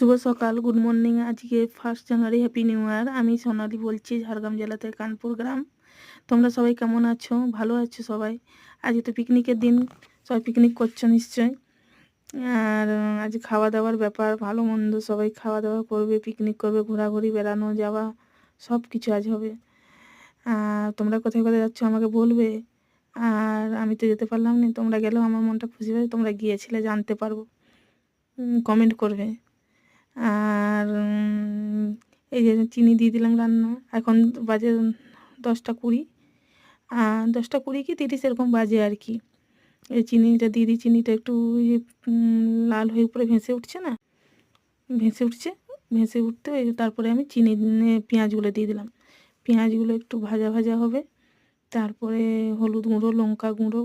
শুভ সকাল, good morning. আজকে 1 জানুয়ারি, happy new year. আমি সোনালি বলছি, ঝাড়গ্রাম জেলাতে কানপুর গ্রাম। তোমরা সবাই কেমন আছো? ভালো আছো সবাই? আজকে তো পিকনিকের দিন, সবাই পিকনিক করছো নিশ্চয়। আর আজ খাওয়া দাওয়ার ব্যাপার, ভালো মন্দ সবাই খাওয়া দাওয়া করবে, পিকনিক করবে, ঘোরাঘুরি, বেড়ানো যাওয়া সব কিছু আজ হবে। আর তোমরা কোথায় কোথায় যাচ্ছ আমাকে বলবে। আর আমি তো যেতে পারলাম না, তোমরা গেলেও আমার মনটা খুশি হবে। তোমরা গিয়েছিলে জানতে পারবো, কমেন্ট করবে। আর এই যে চিনি দিয়ে দিলাম রান্না। এখন বাজে 10টা 20, 10টা 20 কি 30 এরকম বাজে আর কি। এই চিনিটা দিয়ে দিই। চিনিটা একটু লাল হয়ে উপরে ভেসে উঠছে না, ভেসে উঠছে। ভেসে উঠতে তারপরে আমি চিনি পেঁয়াজগুলো দিয়ে দিলাম। পেঁয়াজগুলো একটু ভাজা ভাজা হবে। তারপরে হলুদ গুঁড়ো, লঙ্কা গুঁড়ো,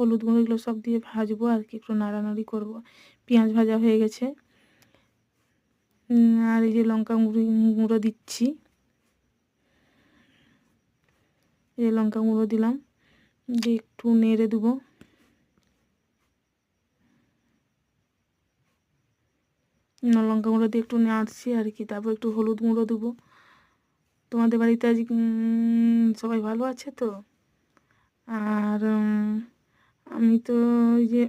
হলুদ গুঁড়ো এগুলো সব দিয়ে ভাজবো আর কি, একটু নাড়ানাড়ি করবো। পেঁয়াজ ভাজা হয়ে গেছে। আর এই যে লঙ্কা গুঁড়ো দিচ্ছি, এই লঙ্কা গুঁড়ো দিলাম, দিয়ে একটু নেড়ে দেবো। লঙ্কা গুঁড়ো দিয়ে একটু নাড়ছি আর কি। তারপর একটু হলুদ গুঁড়ো দেবো। তোমাদের বাড়িতে আজ সবাই ভালো আছে তো? আর আমি তো ওই যে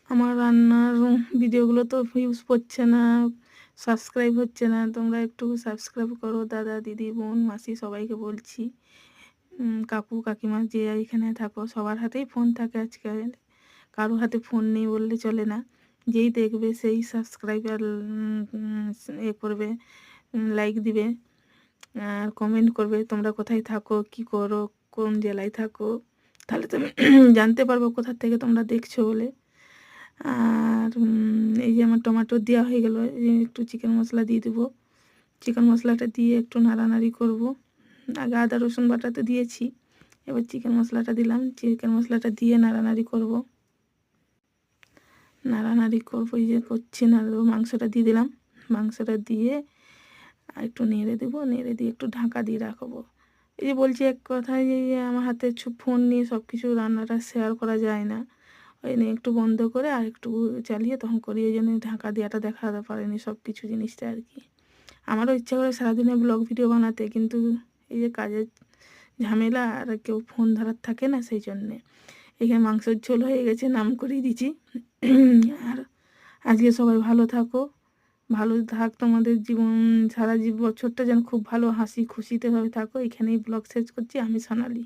আমার রান্নার ভিডিওগুলো তো ভিউজ পড়ছে না, সাবস্ক্রাইব হচ্ছে না। তোমরা একটু সাবস্ক্রাইব করো, দাদা দিদি বোন মাসি সবাইকে বলছি। কাকু কাকিমা যে এখানে থাকো, সবার হাতেই ফোন থাকে আজকাল, কারো হাতে ফোন নেই বললে চলে না। যেই দেখবে সেই সাবস্ক্রাইব আর এ করবে, লাইক দিবে আর কমেন্ট করবে তোমরা কোথায় থাকো, কি করো, কোন জেলায় থাকো, তাহলে তুমি জানতে পারবো কোথা থেকে তোমরা দেখছো বলে। আর এই যে আমার টমেটো দেওয়া হয়ে গেল, একটু চিকেন মশলা দিয়ে দেবো। চিকেন মশলাটা দিয়ে একটু নাড়ানাড়ি করব। আগে আদা রসুন বাটাতে দিয়েছি, এবার চিকেন মশলাটা দিলাম। চিকেন মশলাটা দিয়ে নাড়ানাড়ি করব। এই যে করছি, নাড়াবো। মাংসটা দিয়ে দিলাম। মাংসটা দিয়ে একটু নেড়ে দেবো, নেড়ে দিয়ে একটু ঢাকা দিয়ে রাখবো। এই যে বলছি এক কথায়, যে আমার হাতে ফোন নিয়ে সব কিছু রান্নাটা শেয়ার করা যায় না। ওই নিয়ে একটু বন্ধ করে আর একটু চালিয়ে তখন করি, ওই জন্য ঢাকা দেওয়াটা দেখাতে পারিনি সব কিছু জিনিসটা আর কি। আমারও ইচ্ছা করে সারাদিনে ব্লগ ভিডিও বানাতে, কিন্তু এই যে কাজের ঝামেলা আর কেউ ফোন ধরার থাকে না, সেই জন্যে। এখানে মাংসের ঝোল হয়ে গেছে, নাম করিয়ে দিচ্ছি। আর আজকে সবাই ভালো থাকো, ভালো থাক তোমাদের জীবন, সারা বছরটা যেন খুব ভালো হাসি খুশিতে ভাবে থাকো। এখানেই ব্লগ শেষ করছি। আমি সোনালি।